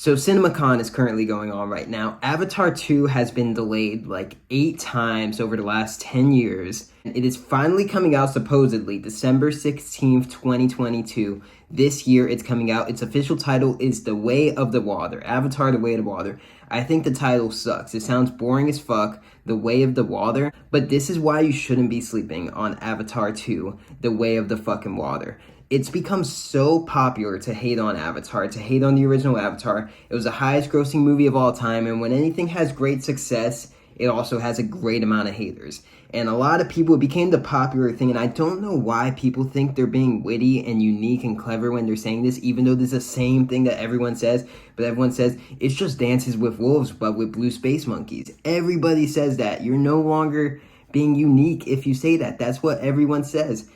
So CinemaCon is currently going on right now. Avatar 2 has been delayed like 8 times over the last 10 years. It is finally coming out supposedly December 16th, 2022. This year it's coming out. Its official title is The Way of the Water. Avatar The Way of the Water. I think the title sucks. It sounds boring as fuck. The Way of the Water. But this is why you shouldn't be sleeping on Avatar 2, The Way of the fucking Water. It's become so popular to hate on Avatar, to hate on the original Avatar. It was the highest grossing movie of all time, and when anything has great success, it also has a great amount of haters. And a lot of people, it became the popular thing, and I don't know why people think they're being witty and unique and clever when they're saying this, even though this is the same thing that everyone says, but everyone says, it's just Dances with Wolves, but with blue space monkeys. Everybody says that. You're no longer being unique if you say that. That's what everyone says.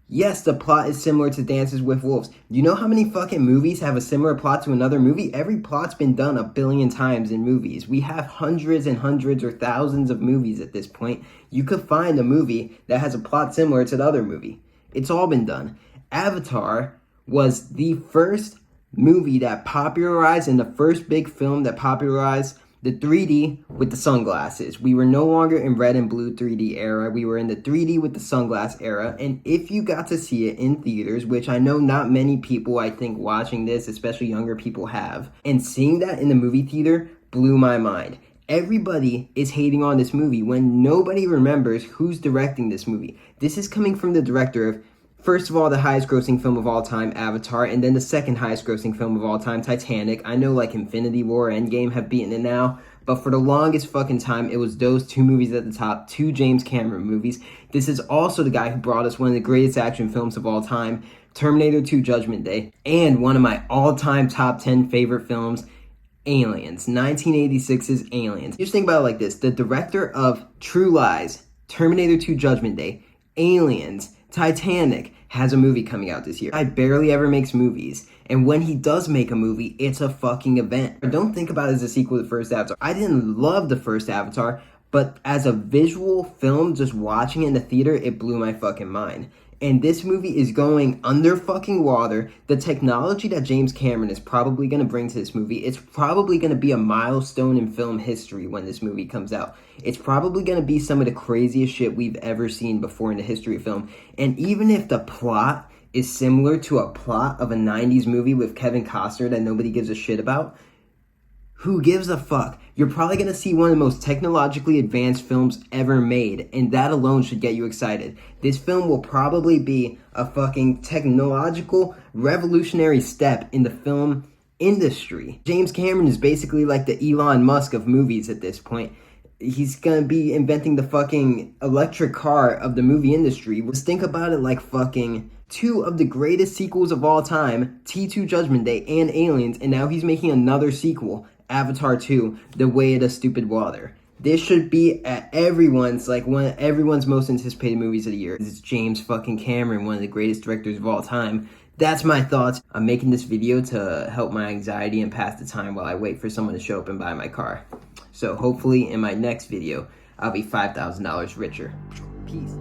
Yes, the plot is similar to Dances with Wolves. You know how many fucking movies have a similar plot to another movie? Every plot's been done a billion times in movies. We have hundreds and hundreds or thousands of movies at this point. You could find a movie that has a plot similar to the other movie. It's all been done. Avatar was the first movie that popularized, and the first big film that popularized the 3D with the sunglasses. We were no longer in red and blue 3D era. We were in the 3D with the sunglass era. And if you got to see it in theaters, which I know not many people, I think, watching this, especially younger people, have, and seeing that in the movie theater blew my mind. Everybody is hating on this movie when nobody remembers who's directing this movie. This is coming from the director of, first of all, the highest grossing film of all time, Avatar, and then the second highest grossing film of all time, Titanic. I know like Infinity War, Endgame have beaten it now, but for the longest fucking time, it was those two movies at the top, two James Cameron movies. This is also the guy who brought us one of the greatest action films of all time, Terminator 2 Judgment Day, and one of my all-time top 10 favorite films, Aliens, 1986's Aliens. Just think about it like this. The director of True Lies, Terminator 2 Judgment Day, Aliens, Titanic has a movie coming out this year. I barely ever makes movies. And when he does make a movie, it's a fucking event. Don't think about it as a sequel to the first Avatar. I didn't love the first Avatar, but as a visual film, just watching it in the theater, it blew my fucking mind. And this movie is going under fucking water. The technology that James Cameron is probably going to bring to this movie, it's probably going to be a milestone in film history when this movie comes out. It's probably going to be some of the craziest shit we've ever seen before in the history of film. And even if the plot is similar to a plot of a 90s movie with Kevin Costner that nobody gives a shit about, who gives a fuck? You're probably going to see one of the most technologically advanced films ever made, and that alone should get you excited. This film will probably be a fucking technological revolutionary step in the film industry. James Cameron is basically like the Elon Musk of movies at this point. He's going to be inventing the fucking electric car of the movie industry. Just think about it like fucking two of the greatest sequels of all time, T2 Judgment Day and Aliens, and now he's making another sequel, Avatar 2, The Way of the Stupid Water. This should be at everyone's, like, one of everyone's most anticipated movies of the year. It's James fucking Cameron, one of the greatest directors of all time. That's my thoughts. I'm making this video to help my anxiety and pass the time while I wait for someone to show up and buy my car. So hopefully in my next video, I'll be $5,000 richer. Peace.